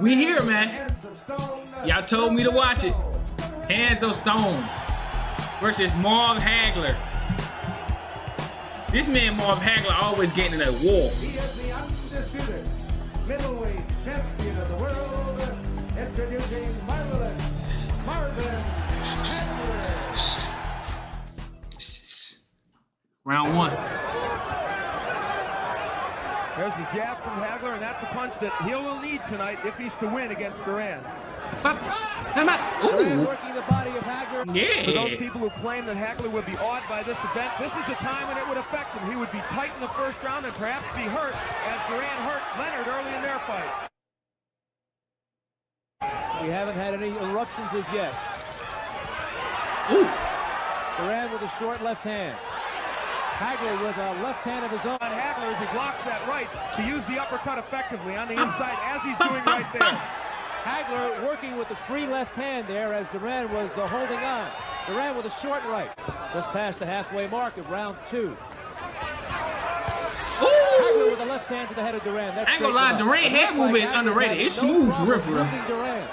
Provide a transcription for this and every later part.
We here, man. Y'all told me to watch it. Hands of Stone versus Marvin Hagler. This man, Marvin Hagler, always getting in a war. He is the undisputed middleweight champion of the world. Introducing Marvin Hagler. Round one. There's the jab from Hagler, and that's a punch that he will need tonight if he's to win against Duran. Ooh. Working the body of Hagler. Yeah. For those people who claim that Hagler would be awed by this event, this is the time when it would affect him. He would be tight in the first round and perhaps be hurt, as Duran hurt Leonard early in their fight. We haven't had any eruptions as yet. Ooh. Duran with a short left hand. Hagler with a left hand of his own. On Hagler as he blocks that right to use the uppercut effectively on the inside, as he's doing right there. Hagler working with the free left hand there as Duran was holding on. Duran with a short right. Just past the halfway mark of round two. Hagler with a left hand to the head of Duran. That's I ain't gonna lie, Duran head movement is underrated. It's smooth for real. Duran.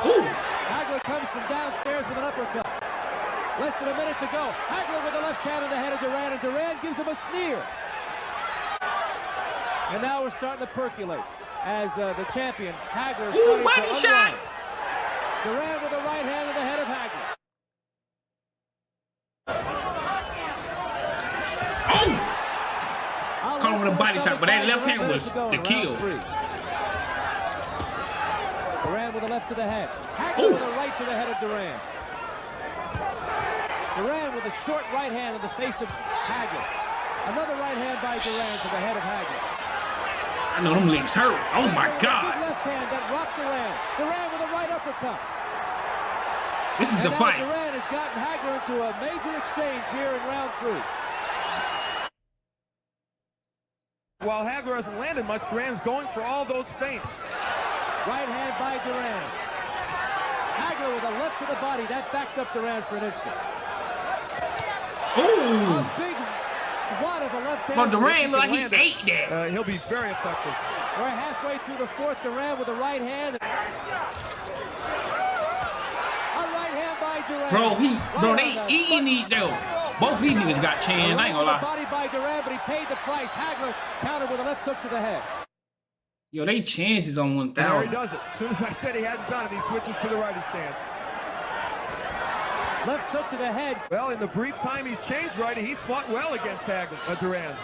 Ooh. Hagler comes from downstairs with an uppercut. Less than a minute to go. Hagler with the left hand on the head of Duran, and Duran gives him a sneer. And now we're starting to percolate as the champion, Hagler, is Ooh, starting body to shot. unwind. Duran with the right hand on the head of Hagler. Oh! Caught him with a body shot, but that left hand was the kill. Duran with a left to the head. Hagler with a right to the head of Duran. Duran with a short right hand in the face of Hagler. Another right hand by Duran to the head of Hagler. I know them legs hurt. Oh my God. Left hand that rocked Duran. Duran with a right uppercut. This is a fight. Duran has gotten Hagler into a major exchange here in round three. While Hagler hasn't landed much, Duran's going for all those feints. Right hand by Duran. Hagler with a left to the body. That backed up Duran for an instant. Ooh. A big swat of a left hand. Well, Duran looked like he ate that. He'll be very effective. We're halfway through the fourth. Duran with a right hand. A right hand by Duran. They eating these though. Both these niggas got chance. I ain't gonna lie. Body by Duran, but he paid the price. Hagler countered with a left hook to the head. Yo, they chances on 1,000. There he does it. As soon as I said he hadn't done it, he switches to the righty stance. Left hook to the head. Well, in the brief time he's changed righty, he's fought well against Hagler, Duran.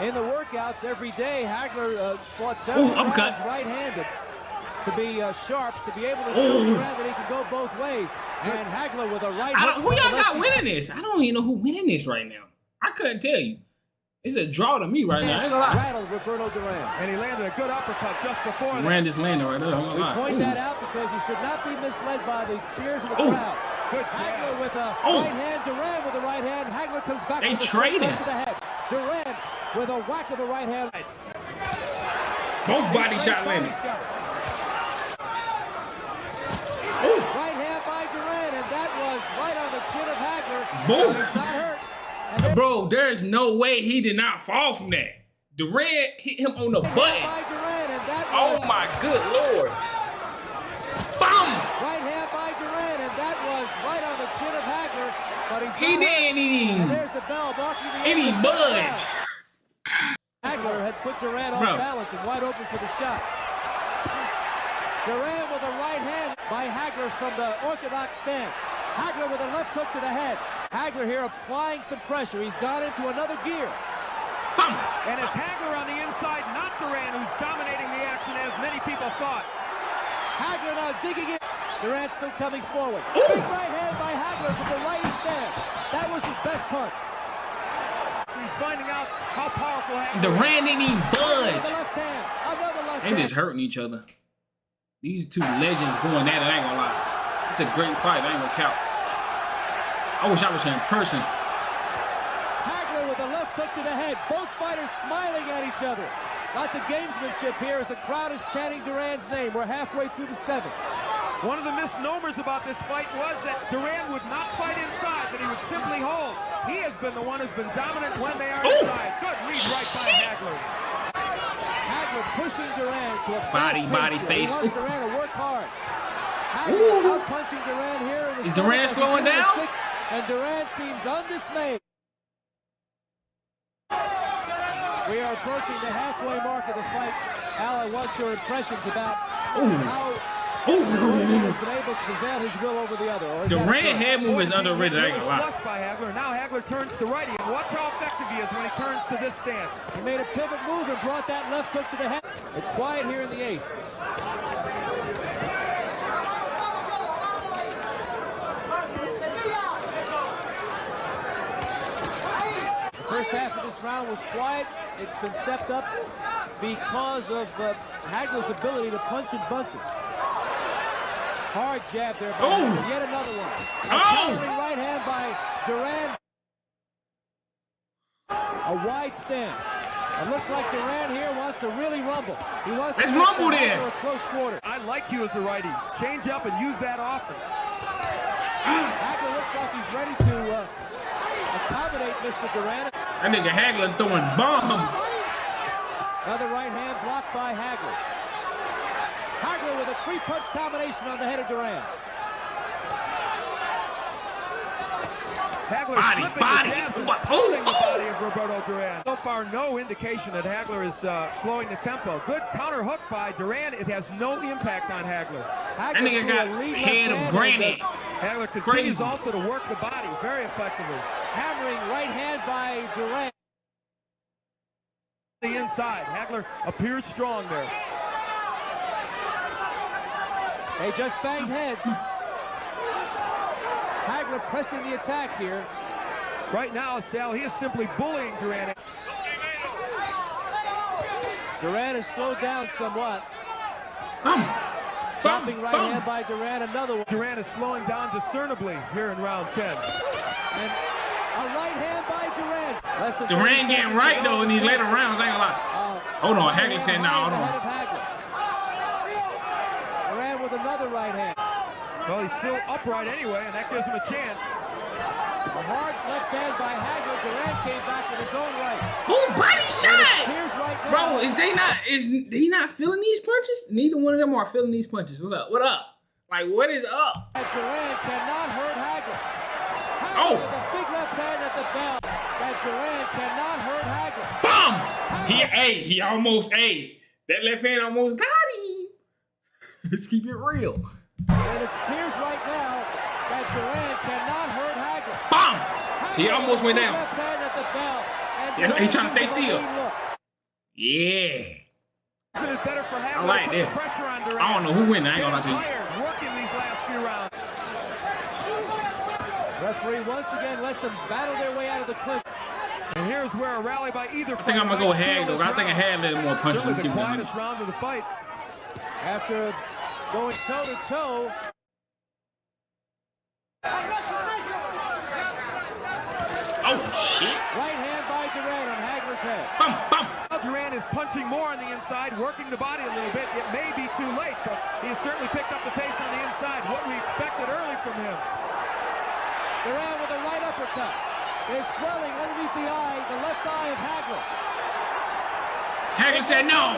In the workouts every day, Hagler fought several rounds right-handed to be sharp, to be able to show Duran that he can go both ways. And Hagler with a right hook. Who y'all got winning this? I don't even know who winning this right now. I couldn't tell you. It's a draw to me right now. I ain't gonna lie. Rattled Roberto Duran. And he landed a good uppercut just before that. Duran just landed right there. We point that out because you should not be misled by the cheers of the crowd. Good Hagler with a right hand, Duran with a right hand. Hagler comes back they with trading to the head. Duran with a whack of a right hand. Both body shot landing. Right hand by Duran, and that was right on the chin of Hagler. Both. He's not hurt. Bro, there's no way he did not fall from that. Duran hit him on the button. Oh my good Lord. Boom! Right hand by Duran, and that was right on the chin of Hagler. But he didn't even. There's the bell marking the any budge. Hagler had put Duran off balance and wide open for the shot. Duran with a right hand by Hagler from the orthodox stance. Hagler with a left hook to the head. Hagler here applying some pressure. He's gone into another gear. Bum. And it's Hagler on the inside, not Duran, who's dominating the action as many people thought. Hagler now digging in. Duran still coming forward. Ooh. Big right hand by Hagler from the righty stance. That was his best punch. He's finding out how powerful Hagler is. Duran didn't even budge. Another left They just hurting each other. These two legends going at it, I ain't gonna lie. It's a great fight, I ain't gonna count. I wish I was here in person. Hagler with a left hook to the head. Both fighters smiling at each other. Lots of gamesmanship here as the crowd is chanting Duran's name. We're halfway through the seventh. One of the misnomers about this fight was that Duran would not fight inside, that he would simply hold. He has been the one who's been dominant when they are inside. Good lead right by Hagler. Hagler pushing Duran to a body face. He wants Duran to work hard. Hagler out punching Duran here. In the is Duran slowing down? And Duran seems undismayed. We are approaching the halfway mark of the fight. Al, I want your impressions about how one has been able to prevail his will over the other. Duran head move is underrated, I ain't gonna lie. Flushed by Hagler. Now Hagler turns to righty, and watch how effective he is when he turns to this stance. He made a pivot move and brought that left hook to the head. It's quiet here in the 8th. The first half of this round was quiet. It's been stepped up because of Hagler's ability to punch in bunches. Hard jab there. Yet another one. A right hand by Duran. A wide stance. It looks like Duran here wants to really rumble. He wants Let's to rumble there. A close quarter. I like you as a righty. Change up and use that often. Hagler looks like he's ready to accommodate Mr. Duran. That nigga Hagler throwing bombs. Another right hand blocked by Hagler. Hagler with a 3-punch combination on the head of Duran. Hagler body. The body of Roberto Duran. So far, no indication that Hagler is slowing the tempo. Good counter hook by Duran. It has no impact on Hagler. That nigga got head of granite. Hagler continues also to work the body very effectively. Hammering right hand by Duran. The inside. Hagler appears strong there. They just banged heads. Hagler pressing the attack here. Right now, Sal, he is simply bullying Duran. Duran has slowed down somewhat. Dropping right hand by Duran, another one. Duran is slowing down discernibly here in round 10. And a right hand by Duran. Duran getting right, though, in these later rounds, I ain't gonna lie. Hold on, Hagler said, nah, hold on. Duran with another right hand. Well, he's still upright anyway, and that gives him a chance. A hard left hand by Hagler. Duran came back with his own right. Ooh, body shot! Right, bro, is he not feeling these punches? Neither one of them are feeling these punches. What up? What up? Like, what is up? Duran cannot hurt Hagler. Hagler with a big left hand at the bell. That Duran cannot hurt Boom! Hagler. He almost, that left hand almost got him. Let's keep it real. And it appears right now that Duran cannot hurt Hagler. Bam! He almost went down. Left hand at the bell. Yeah, he's trying to stay still. Yeah. Isn't it better for Hagler I like to put that. pressure on Duran? I don't know who win. I ain't gonna lie to you. Working these last few rounds. Referee once again lets them battle their way out of the clinch. And here's where a rally by either. I think I'm gonna go Hag though. I think I had a little more punches. Certainly the quietest round of the fight. After going toe to toe. Oh shit! Right hand by Duran on Hagler's head. Bum bum. Duran is punching more on the inside, working the body a little bit. It may be too late, but he has certainly picked up the pace on the inside. What we expected early from him. Duran with a right uppercut. Is swelling underneath the eye, the left eye of Hagler. Hagler said no.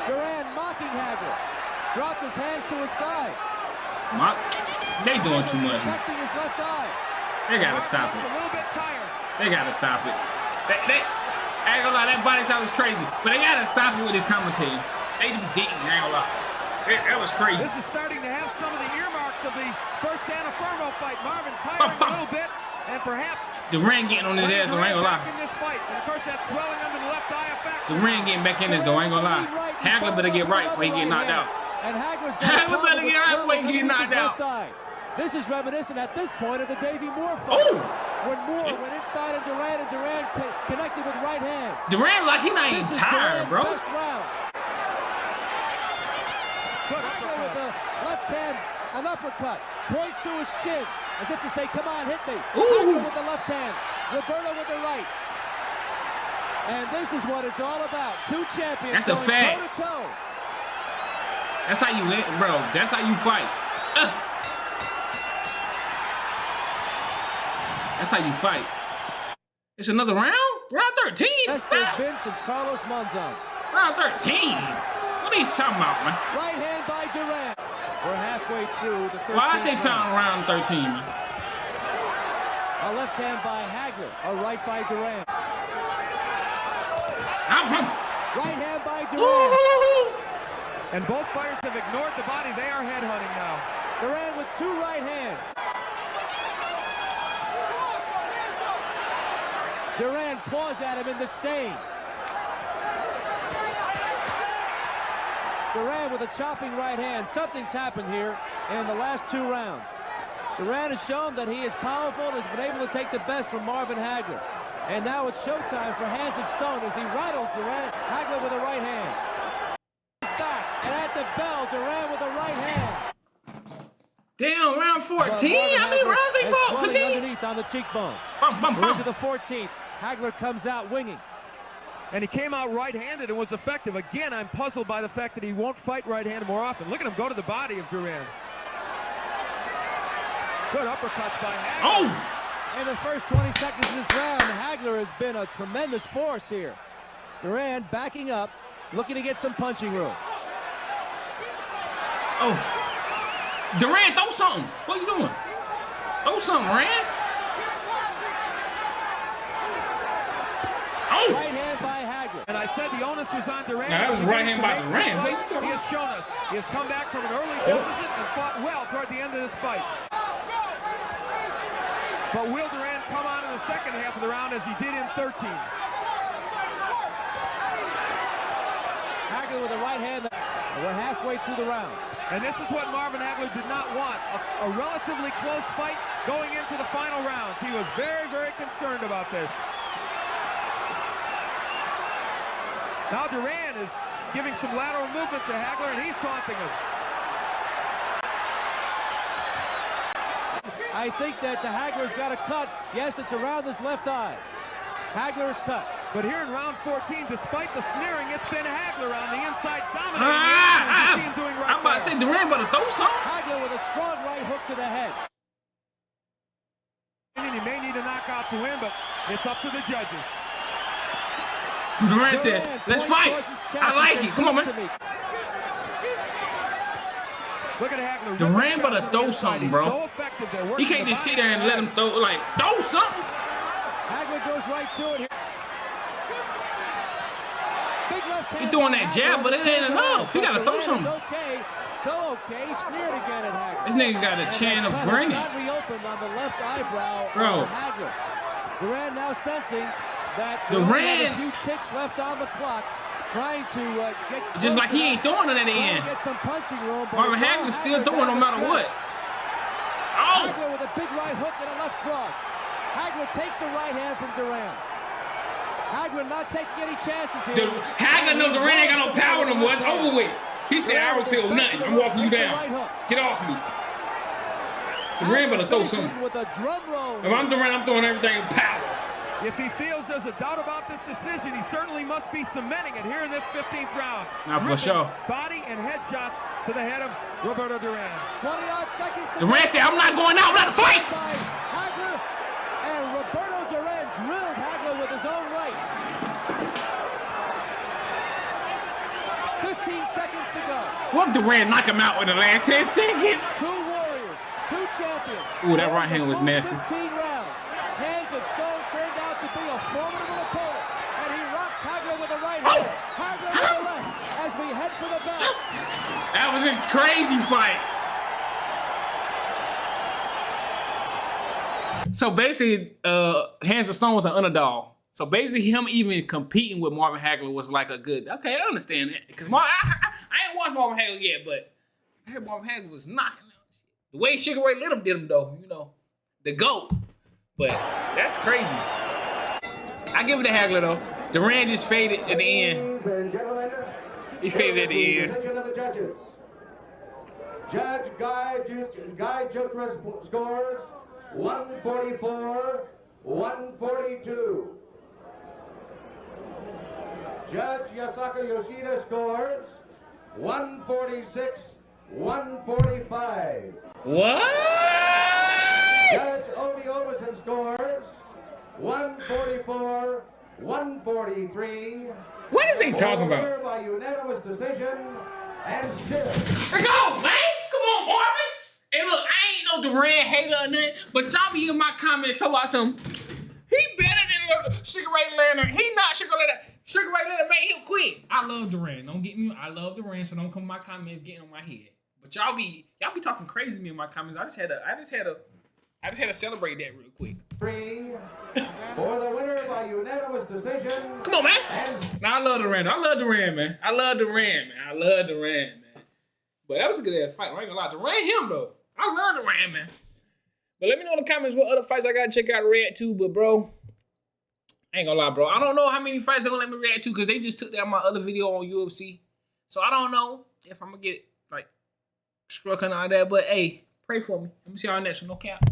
Duran mocking Hagler. Dropped his hands to his side. They doing too much. Protecting his left eye. They gotta stop it. A little bit tired. They gotta stop it. I ain't gonna lie, that body shot was crazy. But they gotta stop it with this commentating. They be getting, I ain't gonna lie. That was crazy. This is starting to have some of the earmarks of the first Anna Fermo fight. Marvin tiring a little bit, and perhaps Duran getting on his ass, though, I ain't gonna lie. in this fight. And of course, that swelling under the left eye effect. Duran getting back in this, though, I ain't gonna lie. Hagler better get right before he get knocked out. And Hagler better get right before he get knocked out. This is reminiscent at this point of the Davey Moore fight. Oh! When Moore went inside of Duran and Duran connected with right hand. Duran like he not even tired, bro. Best round. Hagler with the left hand, an uppercut. Points to his chin as if to say, come on, hit me. Hagler with the left hand. Roberto with the right. And this is what it's all about. Two champions. That's a fact. Toe to toe. That's how you win, bro. That's how you fight. That's how you fight. It's another round? Round 13? Best there's been since Carlos Monzon. Round 13? What are you talking about, man? Right hand by Duran. We're halfway through the 13th Why is they round. found round 13, man? A left hand by Hagler. A right by Duran. Right hand by Duran. And both fighters have ignored the body. They are headhunting now. Duran with 2 right hands. Duran paws at him in the stain. Duran with a chopping right hand. Something's happened here in the last 2 rounds. Duran has shown that he is powerful and has been able to take the best from Marvin Hagler. And now it's showtime for Hands of Stone as he rattles Duran. Hagler with a right hand. He's back, and at the bell, Duran with a right hand. Damn, round 14? How many rounds they fought? 15? Underneath on the cheekbone. Bum, bum, We're into bum. the 14th. Hagler comes out winging. And he came out right-handed and was effective. Again, I'm puzzled by the fact that he won't fight right-handed more often. Look at him go to the body of Duran. Good uppercuts by Hagler. Oh! In the first 20 seconds of this round, Hagler has been a tremendous force here. Duran backing up, looking to get some punching room. Oh. Duran, throw something. What are you doing? Throw something, Duran. Oh! Right hand by Hagler. And I said the onus was on Duran. Now, that was right hand by Duran. What are you He talking has about? shown us. He has come back from an early deficit and fought well toward the end of this fight. But will Duran come on in the second half of the round as he did in 13? Hagler with a right hand. We're halfway through the round. And this is what Marvin Hagler did not want. A relatively close fight going into the final rounds. He was very, very concerned about this. Now Duran is giving some lateral movement to Hagler, and he's taunting him. I think that the Hagler's got a cut. Yes, it's around his left eye. Hagler is cut. But here in round 14, despite the sneering, it's been Hagler on the inside dominating. I'm about to say Duran better throw something. Hagler with a strong right hook to the head. He may need a knockout to win, but it's up to the judges. Duran said, let's fight. I like it. Come on, man. Look at Hagler. Duran better throw something, bro. So effective. He can't just sit there and let him throw, like, throw something. Hagler goes right to it here. Big left hand. He throwing that jab, but it ain't enough. He gotta throw something. Okay, so okay. Sneered again at Hagler. This nigga got a chin of granite. Not reopened on the left eyebrow Bro. of Hagler. Duran now sensing that Duran. a few ticks left on the clock, trying to get Just like he ain't throwing it at the end. Get some punching room. Marvin Hagler's still throwing no matter what. Oh! Hagler with a big right hook and a left cross. Hagler takes a right hand from Duran. Hagler not taking any chances here. Hagler know Duran ain't got no power no more. It's over with. He said, I don't feel nothing. I'm walking you down. Get off me. Duran better throw something. With a drum roll. If I'm Duran, I'm throwing everything with power. If he feels there's a doubt about this decision, he certainly must be cementing it here in this 15th round. Now for sure. Body and head shots to the head of Roberto Duran. 20-odd seconds. Duran said, I'm not going out without a fight. Hagler, and Roberto Duran drilled Hagler with his own right. 15 seconds to go. What if Duran knock him out in the last 10 seconds? Two warriors, two champions. Ooh, that right hand was nasty. 15 rounds. Hands of Stone turned out to be a formidable opponent, and he rocks Hagler with a right hand. Hagler with a left as we head for the bell. That was a crazy fight. So basically, Hands of Stone was an underdog. So basically, him even competing with Marvin Hagler was like a good. Okay, I understand that because I ain't watched Marvin Hagler yet, but I heard Marvin Hagler was knocking out. The way Sugar Ray Leonard did him, though, you know, the GOAT. But that's crazy. I give it to Hagler though. Duran just faded at the end. He faded at the end. Decision of the judges. Judge Guy Jutra's scores 144, 142. Judge Yasaka Yoshida scores 146, 145. What? Judge Odie Oberson scores 144, 143. What is he talking about? Winner by unanimous decision, and still. Let's go, man. Come on, Marvin. Hey, look, I ain't no Duran hater or nothing, but y'all be in my comments talking about some. He better than Sugar Ray Leonard. He not Sugar Ray Leonard. Sugar Ray Leonard made him quit. I love Duran. Don't get me. I love Duran, so don't come in my comments getting on my head. But y'all be talking crazy to me in my comments. I just had to celebrate that real quick. 3 for the winner by unanimous decision. Come on, man. And Now I love Duran, man. I love Duran, man. But that was a good ass fight. I ain't gonna lie. Duran him though. I love Duran, man. But let me know in the comments what other fights I gotta check out react to. But bro, I ain't gonna lie, bro. I don't know how many fights they're gonna let me react to because they just took down my other video on UFC. So I don't know if I'm gonna get like struck and all that. But hey, pray for me. Let me see y'all next one. No cap.